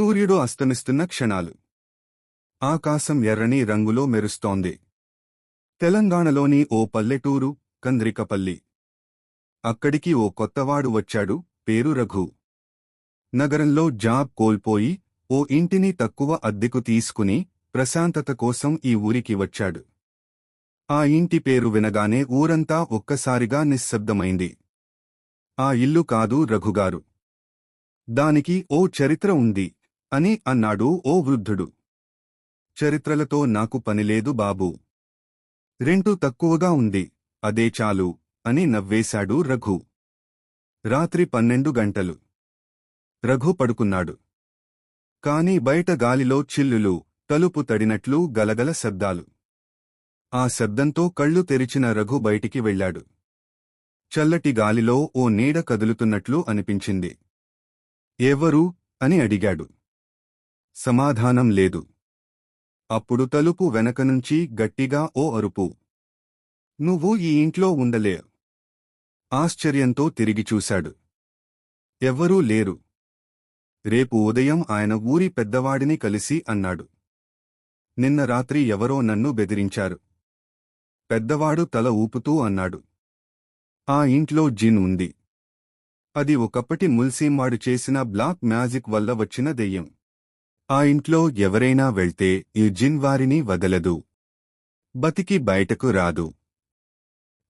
సూర్యుడు అస్తమిస్తున్న క్షణాలు. ఆకాశం ఎర్రని రంగులో మెరుస్తోంది. తెలంగాణలోని ఓ పల్లెటూరు, కంద్రికపల్లి. అక్కడికి ఓ కొత్తవాడు వచ్చాడు, పేరు రఘు. నగరంలో జాబ్ కోల్పోయి ఓ ఇంటిని తక్కువ అద్దెకు తీసుకుని ప్రశాంతత కోసం ఈ ఊరికి వచ్చాడు. ఆ ఇంటి పేరు వినగానే ఊరంతా ఒక్కసారిగా నిశ్శబ్దమైంది. ఆ ఇల్లు కాదు రఘుగారు. దానికి ఓ చరిత్ర ఉంది అని అన్నాడు ఓ వృద్ధుడు. చరిత్రలతో నాకు పనిలేదు బాబూ. రెంటు తక్కువగా ఉంది, అదే చాలు అని నవ్వేశాడు రఘు. రాత్రి 12 గంటలు. రఘు పడుకున్నాడు. కాని బయట గాలిలో చిల్లులు, తలుపు తడినట్లు గలగల శబ్దాలు. ఆ శబ్దంతో కళ్ళు తెరిచిన రఘు బయటికి వెళ్ళాడు. చల్లటి గాలిలో ఓ నీడ కదులుతున్నట్లు అనిపించింది. ఎవరు అని అడిగాడు. సమాధానం లేదు. అప్పుడు తలుపు వెనకనుంచి గట్టిగా ఓ అరుపు. నువ్వు ఈ ఇంట్లో ఉండలే. ఆశ్చర్యంతో తిరిగి చూశాడు. ఎవ్వరూ లేరు. రేపు ఉదయం ఆయన ఊరి పెద్దవాడిని కలిసి అన్నాడు. నిన్న రాత్రి ఎవరో నన్ను బెదిరించారు. పెద్దవాడు తల ఊపుతూ అన్నాడు. ఆ ఇంట్లో జిన్ ఉంది. అది ఒకప్పటి ముల్సీంవాడు చేసిన బ్లాక్ మ్యాజిక్ వల్ల వచ్చిన దెయ్యం. ఆ ఇంట్లో ఎవరైనా వెళ్తే ఈ జిన్ వారిని వదలదు. బతికి బయటకు రాదు.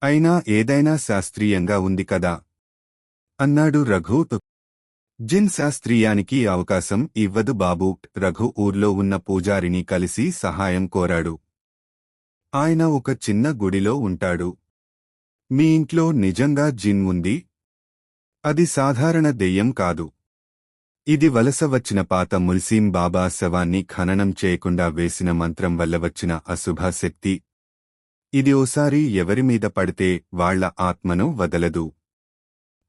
అయినా ఏదైనా శాస్త్రీయంగా ఉంది కదా అన్నాడు రఘు. జిన్ శాస్త్రీయానికి అవకాశం ఇవ్వదు బాబూ. రఘు ఊర్లో ఉన్న పూజారిని కలిసి సహాయం కోరాడు. ఆయన ఒక చిన్న గుడిలో ఉంటాడు. మీ ఇంట్లో నిజంగా జిన్ ఉంది. అది సాధారణ దెయ్యం కాదు. ఇది వలస వచ్చిన పాత ముల్సీం బాబా శవాన్ని ఖననం చేయకుండా వేసిన మంత్రం వల్ల వచ్చిన అశుభ శక్తి. ఇది ఓసారి ఎవరిమీద పడితే వాళ్ల ఆత్మను వదలదు.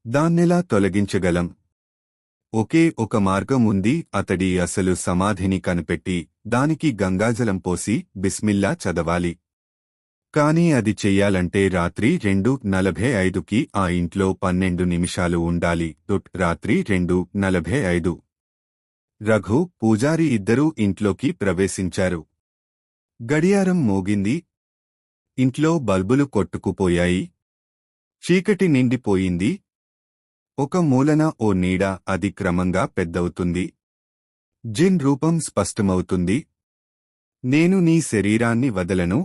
దాన్నెలా తొలగించగలం? ఒకే ఒక మార్గం ఉంది. అతడి అసలు సమాధిని కనిపెట్టి దానికి గంగాజలం పోసి బిస్మిల్లా చదవాలి. కాని అది చెయ్యాలంటే రాత్రి 2:45కి ఆ ఇంట్లో 12 నిమిషాలు ఉండాలి. రాత్రి 2:45. రఘు, పూజారి ఇద్దరూ ఇంట్లోకి ప్రవేశించారు. గడియారం మోగింది. ఇంట్లో బల్బులు కొట్టుకుపోయాయి. చీకటి నిండిపోయింది. ఒక మూలన ఓ నీడ, అది క్రమంగా పెద్దవుతుంది. జిన్ రూపం స్పష్టమవుతుంది. నేను నీ శరీరాన్ని వదలను.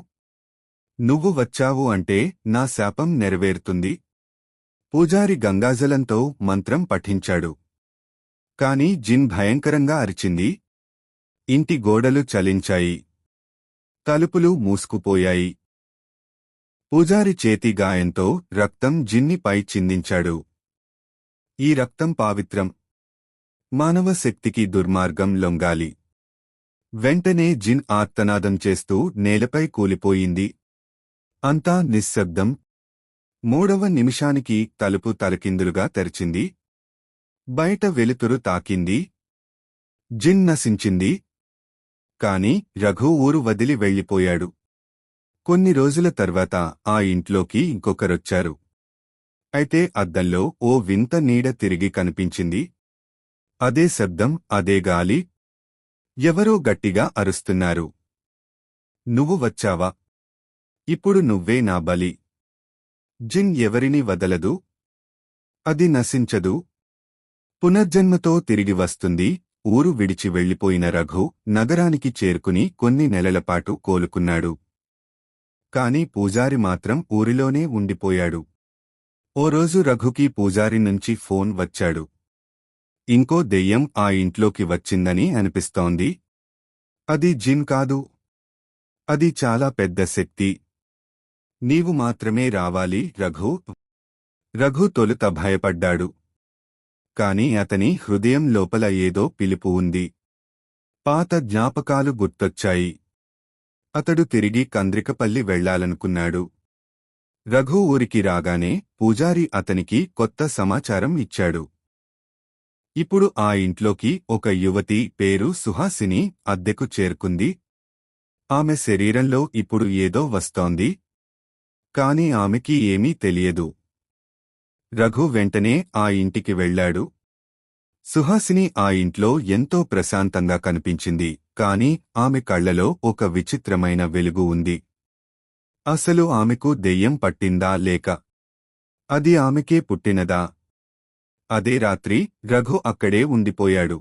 నువ్వు వచ్చావు అంటే నా శాపం నెరవేరుతుంది. పూజారి గంగాజలంతో మంత్రం పఠించాడు. కాని జిన్ భయంకరంగా అరిచింది. ఇంటి గోడలు చలించాయి. తలుపులు మూసుకుపోయాయి. పూజారి చేతి గాయంతో రక్తం జిన్నిపై చిందించాడు. ఈ రక్తం పావిత్రం. మానవ శక్తికి దుర్మార్గం లొంగాలి. వెంటనే జిన్ ఆర్తనాదం చేస్తూ నేలపై కూలిపోయింది. అంతా నిశ్శబ్దం. 3వ నిమిషానికి తలుపు తలకిందులుగా తెరిచింది. బయట వెలుతురు తాకింది. జిన్ నశించింది. కాని రఘు ఊరు వదిలి వెళ్ళిపోయాడు. కొన్ని రోజుల తర్వాత ఆ ఇంట్లోకి ఇంకొకరొచ్చారు. అయితే అద్దంలో ఓ వింత నీడ తిరిగి కనిపించింది. అదే శబ్దం, అదే గాలి. ఎవరో గట్టిగా అరుస్తున్నారు. నువ్వు వచ్చావా? ఇప్పుడు నువ్వే నా బలి. జిన్ ఎవరిని వదలదు. అది నశించదు. పునర్జన్మతో తిరిగి వస్తుంది. ఊరు విడిచి వెళ్లిపోయిన రఘు నగరానికి చేరుకుని కొన్ని నెలలపాటు కోలుకున్నాడు. కాని పూజారి మాత్రం ఊరిలోనే ఉండిపోయాడు. ఓ రోజు రఘుకి పూజారి నుంచి ఫోన్ వచ్చాడు. ఇంకో దెయ్యం ఆ ఇంట్లోకి వచ్చిందని అనిపిస్తోంది. అది జిన్ కాదు. అది చాలా పెద్ద శక్తి. నీవు మాత్రమే రావాలి రఘు. రఘు తొలుత భయపడ్డాడు. కాని అతని హృదయం లోపల ఏదో పిలుపు ఉంది. పాత జ్ఞాపకాలు గుర్తొచ్చాయి. అతడు తిరిగి కంద్రికపల్లి వెళ్లాలనుకున్నాడు. రఘు ఊరికి రాగానే పూజారి అతనికి కొత్త సమాచారం ఇచ్చాడు. ఇప్పుడు ఆ ఇంట్లోకి ఒక యువతి పేరు సుహాసిని అద్దెకు చేరుకుంది. ఆమె శరీరంలో ఇప్పుడు ఏదో వస్తోంది. కాని ఆమెకి ఏమీ తెలియదు. రఘు వెంటనే ఆ ఇంటికి వెళ్ళాడు. సుహాసిని ఆ ఇంట్లో ఎంతో ప్రశాంతంగా కనిపించింది, కాని ఆమె కళ్లలో ఒక విచిత్రమైన వెలుగు ఉంది. అసలు ఆమెకు దెయ్యం పట్టిందా లేక అది ఆమెకే పుట్టినదా? అదే రాత్రి రఘు అక్కడే ఉండిపోయాడు.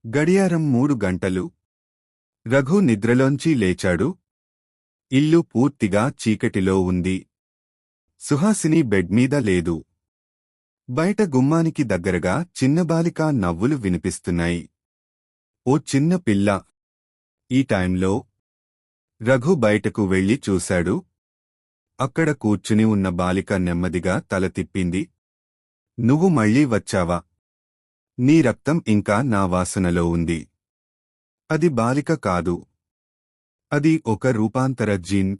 గడియారం 3 గంటలు. రఘు నిద్రలోంచి లేచాడు. ఇల్లు పూర్తిగా చీకటిలో ఉంది. సుహాసిని బెడ్ మీద లేదు. బయట గుమ్మానికి దగ్గరగా చిన్న బాలిక నవ్వులు వినిపిస్తున్నాయి. ఓ చిన్న పిల్ల. ఈ టైంలో రఘు బయటకు వెళ్లి చూశాడు. అక్కడ కూర్చుని ఉన్న బాలిక నెమ్మదిగా తల తిప్పింది. నువ్వు మళ్ళీ వచ్చావా? నీ రక్తం ఇంకా నా వాసనలో ఉంది. అది బాలిక కాదు. అది ఒక రూపాంతర జిన్.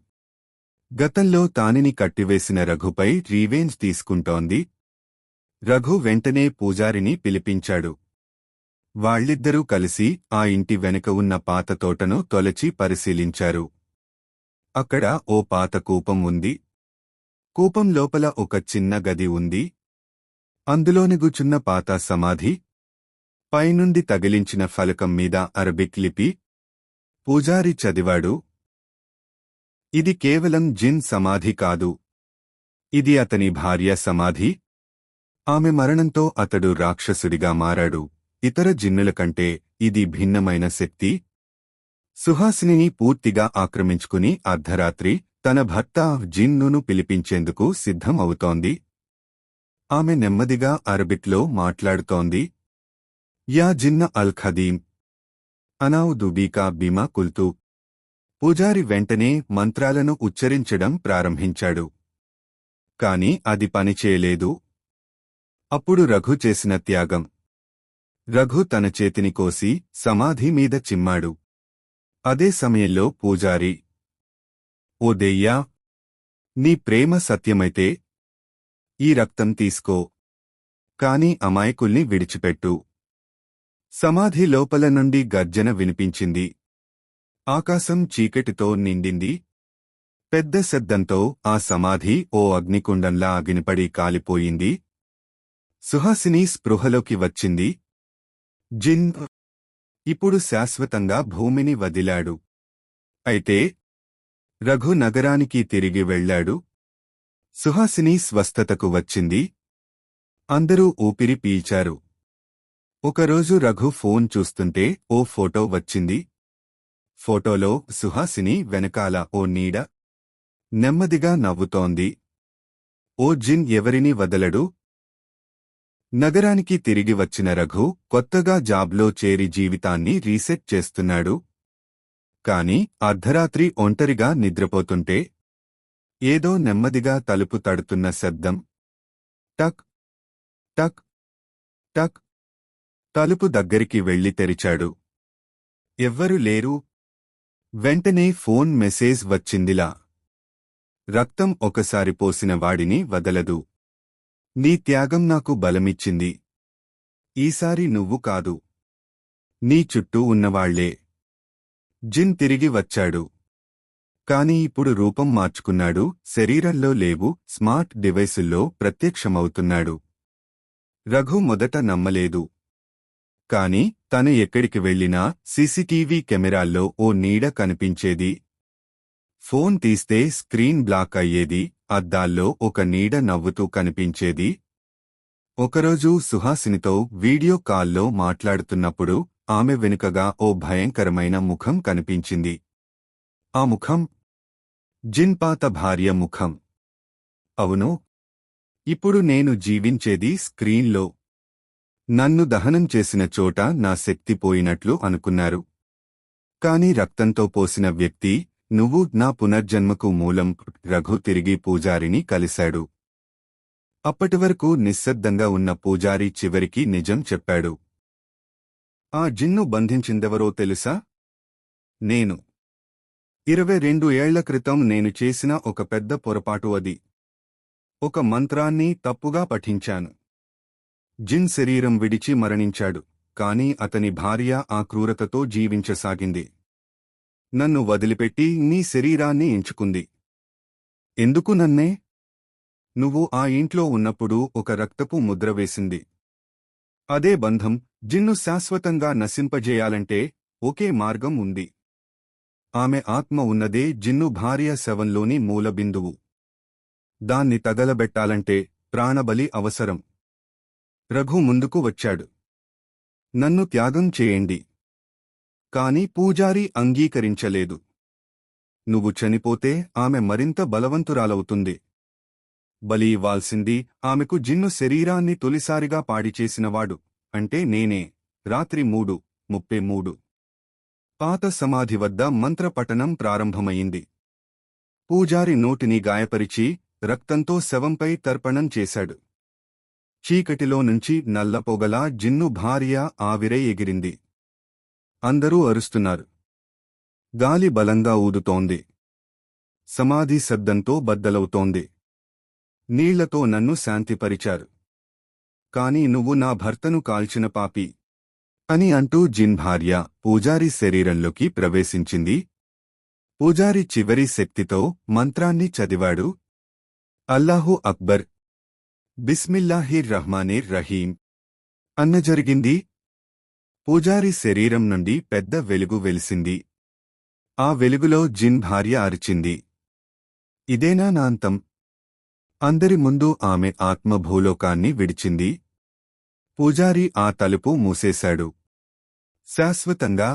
గతంలో తానిని కట్టివేసిన రఘుపై రీవెంజ్ తీసుకుంటోంది. రఘు వెంటనే పూజారిని పిలిపించాడు. వాళ్ళిద్దరూ కలిసి ఆ ఇంటి వెనుక ఉన్న పాత తోటను తొలచి పరిశీలించారు. అక్కడ ఓ పాత కూపం ఉంది. కూపం లోపల ఒక చిన్న గది ఉంది. అందులోనిగుచున్న పాత సమాధి. పైనుండి తగిలించిన ఫలకం మీద అరబిక్ లిపి. పూజారి చదివాడు. ఇది కేవలం జిన్ సమాధి కాదు. ఇది అతని భార్య సమాధి. ఆమె మరణంతో అతడు రాక్షసుడిగా మారాడు. ఇతర జిన్నుల కంటే ఇది భిన్నమైన శక్తి. సుహాసినిని పూర్తిగా ఆక్రమించుకుని అర్ధరాత్రి తన భర్త జిన్నును పిలిపించేందుకు సిద్ధం అవుతోంది. ఆమె నెమ్మదిగా అరబిక్లో మాట్లాడుతోంది. యా జిన్న అల్ ఖదీం అనావు దుబీకా బిమా కుల్తూ. పూజారి వెంటనే మంత్రాలను ఉచ్చరించడం ప్రారంభించాడు. కాని అది పనిచేయలేదు. అప్పుడు రఘు చేసిన త్యాగం. రఘు తన చేతిని కోసి సమాధి మీద చిమ్మాడు. అదే సమయంలో పూజారి, ఓ దెయ్యా! నీ ప్రేమ సత్యమైతే ఈ రక్తం తీసుకో. కాని అమాయకుల్ని విడిచిపెట్టు. సమాధి లోపల నుండి గర్జన వినిపించింది. ఆకాశం చీకటితో నిండింది. పెద్ద శబ్దంతో ఆ సమాధి ఓ అగ్నికుండంలా అగినిపడి కాలిపోయింది. సుహాసిని స్పృహలోకి వచ్చింది. జిన్ ఇప్పుడు శాశ్వతంగా భూమిని వదిలాడు. అయితే రఘు నగరానికి తిరిగి వెళ్లాడు. సుహాసిని స్వస్థతకు వచ్చింది. అందరూ ఊపిరి పీల్చారు. ఒకరోజు రఘు ఫోన్ చూస్తుంటే ఓ ఫోటో వచ్చింది. ఫోటోలో సుహాసిని వెనకాల ఓ నీడ నెమ్మదిగా నవ్వుతోంది. ఓ జిన్ ఎవరిని వదలడు. నగరానికి తిరిగి వచ్చిన రఘు కొత్తగా జాబ్లో చేరి జీవితాన్ని రీసెట్ చేస్తున్నాడు. కాని అర్ధరాత్రి ఒంటరిగా నిద్రపోతుంటే ఏదో నెమ్మదిగా తలుపు తడుతున్న శబ్దం. టక్ టక్ టక్. తలుపు దగ్గరికి వెళ్లి తెరిచాడు. ఎవ్వరూ లేరు. వెంటనే ఫోన్ మెసేజ్ వచ్చిందిలా. రక్తం ఒకసారి పోసిన వాడిని వదలదు. నీ త్యాగం నాకు బలమిచ్చింది. ఈసారి నువ్వు కాదు, నీ చుట్టూ ఉన్నవాళ్లే. జిన్ తిరిగి వచ్చాడు. కాని ఇప్పుడు రూపం మార్చుకున్నాడు. శరీరంలో లేవు, స్మార్ట్ డివైసుల్లో ప్రత్యక్షమవుతున్నాడు. రఘు మొదట నమ్మలేదు. కాని తను ఎక్కడికి వెళ్లినా సీసీటీవీ కెమెరాల్లో ఓ నీడ కనిపించేది. ఫోన్ తీస్తే స్క్రీన్ బ్లాక్ అయ్యేది. అద్దాల్లో ఒక నీడ నవ్వుతూ కనిపించేది. ఒకరోజు సుహాసినితో వీడియో కాల్లో మాట్లాడుతున్నప్పుడు ఆమె వెనుకగా ఓ భయంకరమైన ముఖం కనిపించింది. ఆ ముఖం జిన్ పాత భార్య ముఖం. అవును, ఇప్పుడు నేను జీవించేది స్క్రీన్లో. నన్ను దహనం చేసిన చోట నా శక్తి పోయినట్లు అనుకున్నారు. కాని రక్తంతో పోసిన వ్యక్తి నువ్వు నా పునర్జన్మకు మూలం. రఘు తిరిగి పూజారిని కలిశాడు. అప్పటివరకు నిశ్శబ్దంగా ఉన్న పూజారి చివరికి నిజం చెప్పాడు. ఆ జిన్ను బంధించిందెవరో తెలుసా? నేను. 22 ఏళ్ల క్రితం నేను చేసిన ఒక పెద్ద పొరపాటు అది. ఒక మంత్రాన్ని తప్పుగా పఠించాను. జిన్ శరీరం విడిచి మరణించాడు. కాని అతని భార్య ఆ క్రూరతతో జీవించసాగింది. నన్ను వదిలిపెట్టి నీ శరీరాన్ని ఎంచుకుంది. ఎందుకు నన్నే? నువ్వు ఆ ఇంట్లో ఉన్నప్పుడు ఒక రక్తపు ముద్ర వేసింది. అదే బంధం జిన్ను శాశ్వతంగా నశింపజేయాలంటే ఒకే మార్గం ఉంది. ఆమె ఆత్మ ఉన్నదే జిన్ను భార్య శవంలోని మూలబిందువు. దాన్ని తగలబెట్టాలంటే ప్రాణబలి అవసరం. రఘు ముందుకు వచ్చాడు. నన్ను త్యాగం చేయండి. కాని పూజారి అంగీకరించలేదు. నువ్వు చనిపోతే ఆమె మరింత బలవంతురాలవుతుంది. బలి ఇవ్వాల్సింది ఆమెకు జిన్ను శరీరాన్ని తొలిసారిగా పాడిచేసినవాడు అంటే నేనే. రాత్రి 3:33 పాత సమాధి వద్ద మంత్రపఠనం ప్రారంభమయింది. పూజారి నోటిని గాయపరిచి రక్తంతో శవంపై తర్పణం చేశాడు. చీకటిలో నుంచి నల్లపొగలా జిన్ను భార్య ఆవిరై ఎగిరింది. అందరూ అరుస్తున్నారు. గాలి బలంగా ఊదుతోంది. సమాధి శబ్దంతో బద్దలవుతోంది. నీళ్లతో నన్ను శాంతిపరిచారు. కాని నువ్వు నా భర్తను కాల్చిన పాపి అని అంటూ జిన్ భార్య పూజారి శరీరంలోకి ప్రవేశించింది. పూజారి చివరి శక్తితో మంత్రాన్ని చదివాడు. అల్లాహు అక్బర్, బిస్మిల్లాహిర్ రహ్మానిర్ రహీం అన్న జరిగింది. పూజారి శరీరం నుండి పెద్ద వెలుగు వెలిసింది. ఆ వెలుగులో జిన్ భార్య అరిచింది, ఇదేనా నా అంతం? అందరి ముందు ఆమె ఆత్మ భూలోకాన్ని విడిచింది. పూజారి ఆ తలుపు మూసేశాడు. శాశ్వతంగా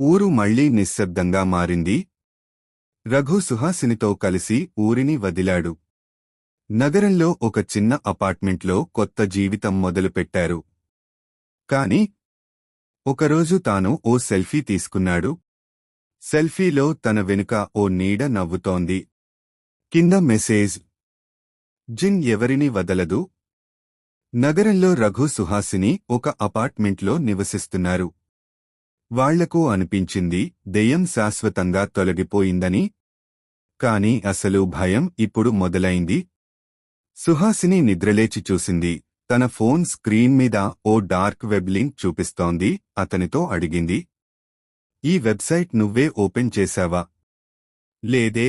ఊరు మళ్లీ నిశ్శబ్దంగా మారింది. రఘు సుహాసినితో కలిసి ఊరిని వదిలాడు. నగరంలో ఒక చిన్న అపార్ట్మెంట్లో కొత్త జీవితం మొదలుపెట్టారు. కాని ఒకరోజు తాను ఓ సెల్ఫీ తీసుకున్నాడు. సెల్ఫీలో తన వెనుక ఓ నీడ నవ్వుతోంది. కింద మెసేజ్, జిన్ ఎవరిని వదలదు. నగరంలో రఘు సుహాసిని ఒక అపార్ట్మెంట్లో నివసిస్తున్నారు. వాళ్లకు అనిపించింది దెయ్యం శాశ్వతంగా తొలగిపోయిందని. కాని అసలు భయం ఇప్పుడు మొదలైంది. సుహాసిని నిద్రలేచి చూసింది. తన ఫోన్ స్క్రీన్ మీద ఓ డార్క్ వెబ్ లింక్ చూపిస్తోంది. అతనితో అడిగింది, ఈ వెబ్సైట్ నువ్వే ఓపెన్ చేశావా? లేదే.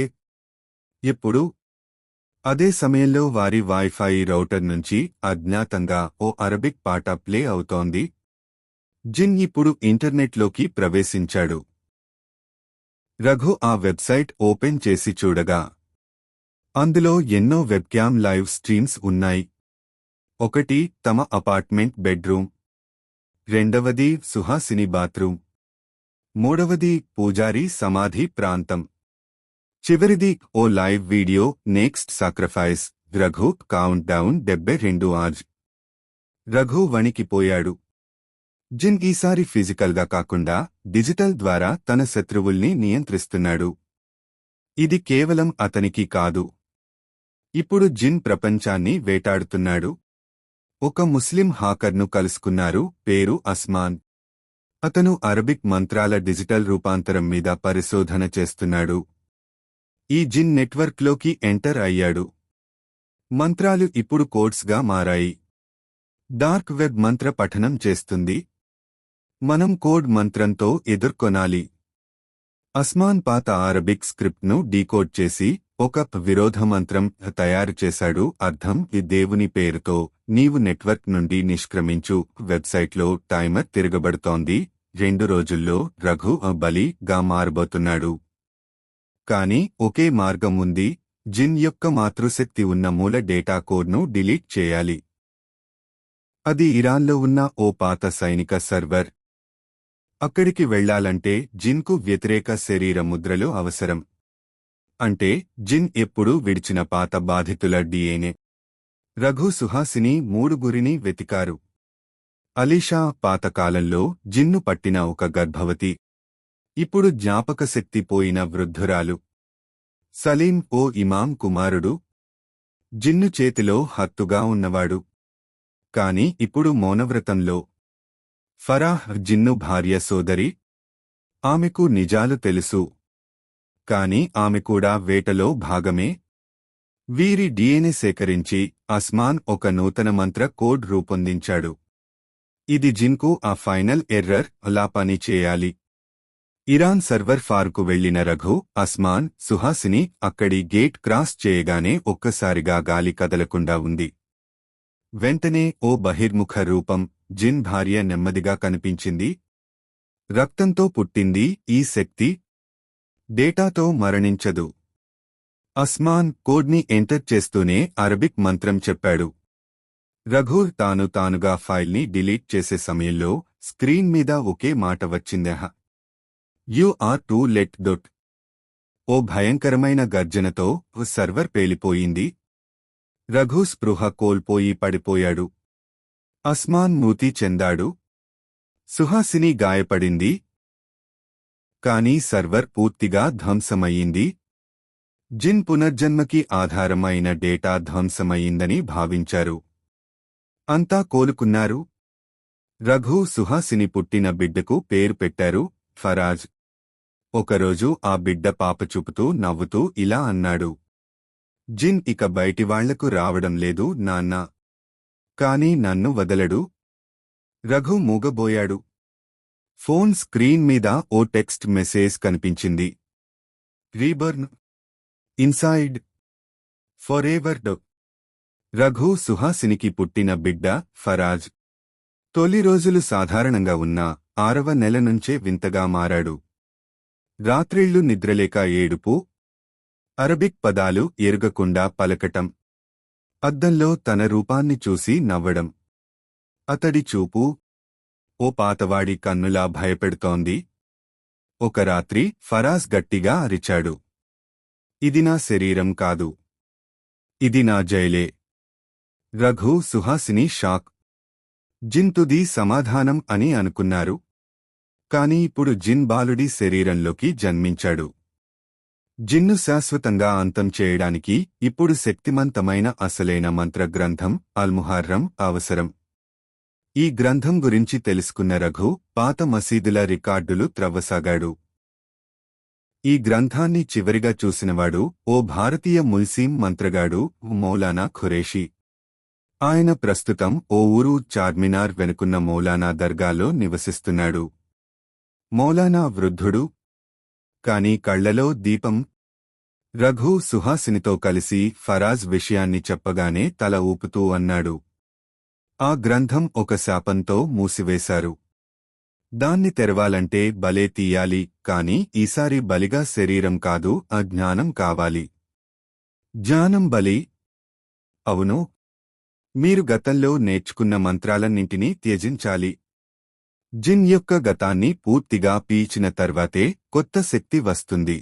ఎప్పుడు? అదే సమయంలో వారి వైఫై రౌటర్ నుంచి అజ్ఞాతంగా ఓ అరబిక్ పాట ప్లే అవుతోంది. జిన్ ఇప్పుడు ఇంటర్నెట్లోకి ప్రవేశించాడు. రఘు ఆ వెబ్సైట్ ఓపెన్ చేసి చూడగా అందులో ఎన్నో వెబ్క్యామ్ లైవ్ స్ట్రీమ్స్ ఉన్నాయి. ఒకటి తమ అపార్ట్మెంట్ బెడ్రూమ్, రెండవది సుహాసిని బాత్రూమ్, మూడవది పూజారి సమాధి ప్రాంతం, చివరిది ఓ live video next sacrifice Raghu count down 72 hours. Raghu వణికిపోయాడు. జిన్ ఈసారి ఫిజికల్గా కాకుండా డిజిటల్ ద్వారా తన శత్రువుల్ని నియంత్రిస్తున్నాడు. ఇది కేవలం అతనికి కాదు. ఇప్పుడు జిన్ ప్రపంచాన్ని వేటాడుతున్నాడు. ఒక ముస్లిం హాకర్ను కలుసుకున్నారు. పేరు అస్మాన్. అతను అరబిక్ మంత్రాల డిజిటల్ రూపాంతరం మీద పరిశోధన చేస్తున్నాడు. ఈ జిన్ నెట్వర్క్లోకి ఎంటర్ అయ్యాడు. మంత్రాలు ఇప్పుడు కోడ్స్గా మారాయి. డార్క్ వెబ్ మంత్ర పఠనం చేస్తుంది. మనం కోడ్ మంత్రంతో ఎదుర్కొనాలి. అస్మాన్ పాత అరబిక్ స్క్రిప్ట్ను డీకోడ్ చేసి ఒక విరోధ మంత్రం తయారు చేశాడు. అర్థం, ఈ దేవుని పేరుతో నీవు నెట్వర్క్ నుండి నిష్క్రమించు. వెబ్సైట్లో టైమర్ తిరగబడుతోంది. 2 రోజుల్లో రఘు బలిగా మారబోతున్నాడు. కాని ఒకే మార్గం ఉంది. జిన్ యొక్క మాతృశక్తి ఉన్న మూల డేటా కోడ్ను డిలీట్ చేయాలి. అది ఇరాన్లో ఉన్న ఓ పాత సైనిక సర్వర్. అక్కడికి వెళ్లాలంటే జిన్కు వ్యతిరేక శరీర ముద్రలు అవసరం. అంటే జిన్ ఎప్పుడూ విడిచిన పాత బాధితుల డిఎన్ఏ. రఘు సుహాసిని 3గురిని వెతికారు. అలీషా పాతకాలంలో జిన్ను పట్టిన ఒక గర్భవతి. ఇప్పుడు జ్ఞాపకశక్తి పోయిన వృద్ధురాలు. సలీం ఓ ఇమాం కుమారుడు. జిన్ను చేతిలో హత్తుగా ఉన్నవాడు. కాని ఇప్పుడు మౌనవ్రతంలో. ఫరాహ్ జిన్ను భార్య సోదరి. ఆమెకు నిజాలు తెలుసు. కాని ఆమె కూడా వేటలో భాగమే. వీరి డిఎన్ఏ సేకరించి అస్మాన్ ఒక నూతన మంత్ర కోడ్ రూపొందించాడు. ఇది జిన్కు ఆ ఫైనల్ ఎర్రర్ అలా పని చేయాలి. ఇరాన్ సర్వర్ ఫార్కు వెళ్లిన రఘు, అస్మాన్, సుహాసిని అక్కడి గేట్ క్రాస్ చేయగానే ఒక్కసారిగా గాలి కదలకుండా ఉంది. వెంటనే ఓ బహిర్ముఖ రూపం జిన్ భార్య నెమ్మదిగా కనిపించింది. రక్తంతో పుట్టింది ఈ శక్తి. డేటాతో మరణించదు. అస్మాన్ కోడ్ని ఎంటర్ చేస్తూనే అరబిక్ మంత్రం చెప్పాడు. రఘు తానుగా ఫైల్ని డిలీట్ చేసే సమయంలో స్క్రీన్ మీద ఒకే మాట వచ్చిందెహ. యు ఆర్ టూ లెట్ డొట్. ఓ భయంకరమైన గర్జనతో సర్వర్ పేలిపోయింది. రఘు స్పృహ కోల్పోయి పడిపోయాడు. అస్మాన్ మృతి చెందాడు. సుహాసిని గాయపడింది. కాని సర్వర్ పూర్తిగా ధ్వంసమయ్యింది. జిన్ పునర్జన్మకి ఆధారమైన డేటా ధ్వంసమయ్యిందని భావించారు. అంతా కోలుకున్నారు. రఘు సుహాసిని పుట్టిన బిడ్డకు పేరు పెట్టారు ఫరాజ్. ఒకరోజు ఆ బిడ్డ పాప చూపుతూ నవ్వుతూ ఇలా అన్నాడు. జిన్ ఇక బయటివాళ్లకు రావడం లేదు నాన్నా. కాని నన్ను వదలడు. రఘు మూగబోయాడు. ఫోన్ స్క్రీన్ మీద ఓ టెక్స్ట్ మెసేజ్ కనిపించింది. రీబర్న్ ఇన్సైడ్ ఫరెవర్. రఘు సుహాసినికి పుట్టిన బిడ్డ ఫరాజ్. తొలి రోజులు సాధారణంగా ఉన్నా 6వ నెల నుంచే వింతగా మారాడు. రాత్రిళ్లు నిద్రలేక ఏడుపు, అరబిక్ పదాలు ఎరుగకుండా పలకటం, అద్దంలో తన రూపాన్ని చూసి నవ్వడం. అతడి చూపు ఓ పాతవాడి కన్నులా భయపెడుతోంది. ఒక రాత్రి ఫరాజ్ గట్టిగా అరిచాడు. ఇది నా శరీరం కాదు. ఇది నా జైలే. రఘు సుహాసిని షాక్. జిన్ తుది సమాధానం అని అనుకున్నారు. కాని ఇప్పుడు జిన్ బాలుడి శరీరంలోకి జన్మించాడు. జిన్ను శాశ్వతంగా అంతం చేయడానికి ఇప్పుడు శక్తిమంతమైన అసలైన మంత్రగ్రంథం అల్ముహర్రం అవసరం. ఈ గ్రంథం గురించి తెలుసుకున్న రఘు పాత మసీదుల రికార్డులు త్రవ్వసాగాడు. ఈ గ్రంథాన్ని చివరిగా చూసినవాడు ఓ భారతీయ ముల్సీం మంత్రగాడు మౌలానా ఖురేషీ. ఆయన ప్రస్తుతం ఓ ఊరు చార్మినార్ వెనుకున్న మౌలానా దర్గాలో నివసిస్తున్నాడు. మౌలానా వృద్ధుడు. కాని కళ్లలో దీపం. రఘు సుహాసినితో కలిసి ఫరాజ్ విషయాన్ని చెప్పగానే తల ఊపుతూ అన్నాడు. ఆ గ్రంథం ఒక శాపంతో మూసివేశారు. దాన్ని తెరవాలంటే బలే తీయాలి. కాని ఈసారి బలిగా శరీరం కాదు, అజ్ఞానం కావాలి. జ్ఞానం బలి. అవును. మీరు గతంలో నేర్చుకున్న మంత్రాలన్నింటినీ త్యజించాలి. జిన్ యొక్క గతాన్ని పూర్తిగా పీల్చిన తర్వాతే కొత్త శక్తి వస్తుంది.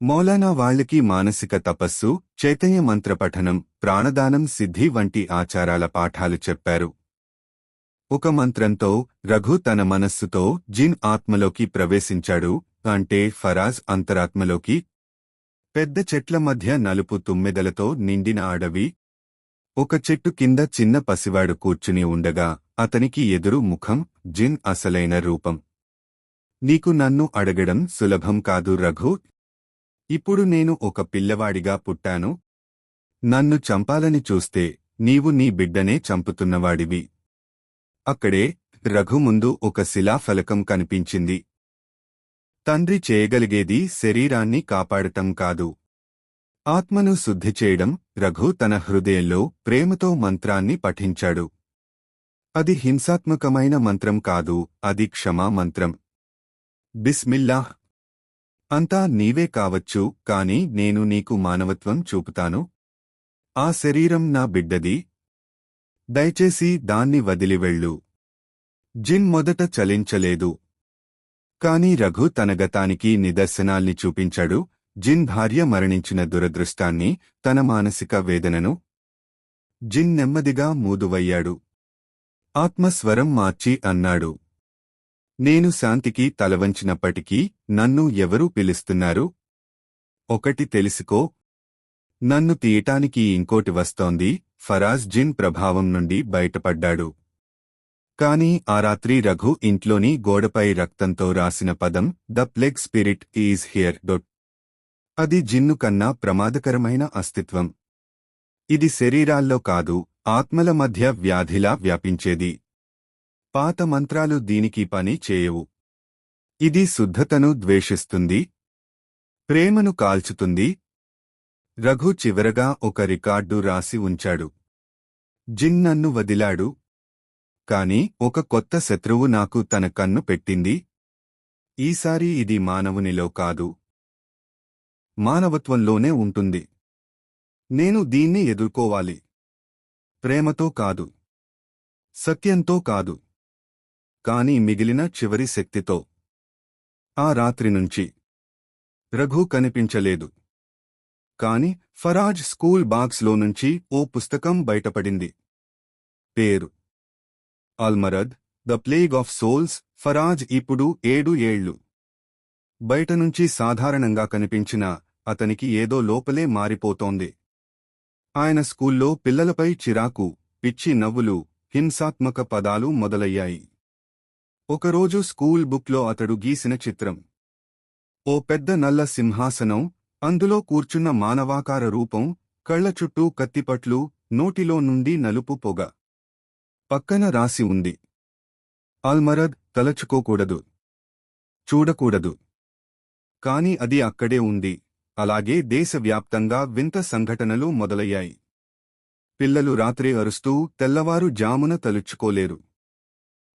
మౌలానా వాళ్లకి మానసిక తపస్సు, చైతన్య మంత్రపఠనం, ప్రాణదానం, సిద్ధి వంటి ఆచారాల పాఠాలు చెప్పారు. ఒక మంత్రంతో రఘు తన మనస్సుతో జిన్ ఆత్మలోకి ప్రవేశించాడు. అంటే ఫరాజ్ అంతరాత్మలోకి. పెద్ద చెట్ల మధ్య నలుపు తుమ్మెదలతో నిండిన అడవి. ఒక చెట్టు కింద చిన్న పసివాడు కూర్చుని ఉండగా అతనికి ఎదురు ముఖం జిన్ అసలైన రూపం. నీకు నన్ను అడగడం సులభం కాదు రఘు. ఇప్పుడు నేను ఒక పిల్లవాడిగా పుట్టాను. నన్ను చంపాలని చూస్తే నీవు నీ బిడ్డనే చంపుతున్నవాడివి. అక్కడే రఘు ముందు ఒక శిలాఫలకం కనిపించింది. తండ్రి చేయగలిగేది శరీరాన్ని కాపాడటం కాదు, ఆత్మను శుద్ధి చేయడం. రఘు తన హృదయంలో ప్రేమతో మంత్రాన్ని పఠించాడు. అది హింసాత్మకమైన మంత్రం కాదు, అది క్షమా మంత్రం. బిస్మిల్లాహ్. అంతా నీవే కావచ్చు, కాని నేను నీకు మానవత్వం చూపుతాను. ఆ శరీరం నా బిడ్డది. దయచేసి దాన్ని వదిలివెళ్ళు. జిన్ మొదట చలించలేదు. కాని రఘు తన గతానికి నిదర్శనాల్ని చూపించాడు. జిన్ భార్య మరణించిన దురదృష్టాన్ని, తన మానసిక వేదనను. జిన్ నెమ్మదిగా మూదువయ్యాడు. ఆత్మస్వరం మార్చి అన్నాడు. నేను శాంతికి తలవంచినప్పటికీ నన్ను ఎవరూ పిలుస్తున్నారు? ఒకటి తెలుసుకో. నన్ను తీయటానికి ఇంకోటి వస్తోంది. ఫరాజ్ జిన్ ప్రభావం నుండి బయటపడ్డాడు. కాని ఆ రాత్రి రఘు ఇంట్లోని గోడపై రక్తంతో రాసిన పదం the plague spirit is here. అది జిన్ను కన్నా ప్రమాదకరమైన అస్తిత్వం. ఇది శరీరాల్లో కాదు, ఆత్మల మధ్య వ్యాధిలా వ్యాపించేది. పాత మంత్రాలు దీనికి పని చేయవు. ఇది శుద్ధతను ద్వేషిస్తుంది, ప్రేమను కాల్చుతుంది. రఘు చివరగా ఒక రికార్డు రాసి ఉంచాడు. జిన్ నన్ను వదిలాడు. కాని ఒక కొత్త శత్రువు నాకు తన కన్ను పెట్టింది. ఈసారి ఇది మానవునిలో కాదు, మానవత్వంలోనే ఉంటుంది. నేను దీన్ని ఎదుర్కోవాలి. ప్రేమతో కాదు, సత్యంతో కాదు, కాని మిగిలిన చివరి శక్తితో. ఆ రాత్రి నుంచి రఘు కనిపించలేదు. కాని ఫరాజ్ స్కూల్ బాక్స్లో నుంచి ఓ పుస్తకం బయటపడింది. పేరు Almarad, the plague of souls. Faraz ఇప్పుడు 7 ఏళ్లు. బయటనుంచి సాధారణంగా కనిపించినా అతనికి ఏదో లోపలే మారిపోతోంది. ఆయన స్కూల్లో పిల్లలపై చిరాకు, పిచ్చి నవ్వులు, హింసాత్మక పదాలు మొదలయ్యాయి. ఒకరోజు స్కూల్ బుక్లో అతడు గీసిన చిత్రం. ఓ పెద్ద నల్ల సింహాసనం, అందులో కూర్చున్న మానవాకార రూపం, కళ్ల చుట్టూ కత్తిపట్లు, నోటిలో నుండి నలుపు పొగ. పక్కన రాసి ఉంది, అల్మరద్, తలచుకోకూడదు, చూడకూడదు. కాని అది అక్కడే ఉంది. అలాగే దేశవ్యాప్తంగా వింత సంఘటనలు మొదలయ్యాయి. పిల్లలు రాత్రి అరుస్తూ తెల్లవారు జామున తలుచుకోలేరు.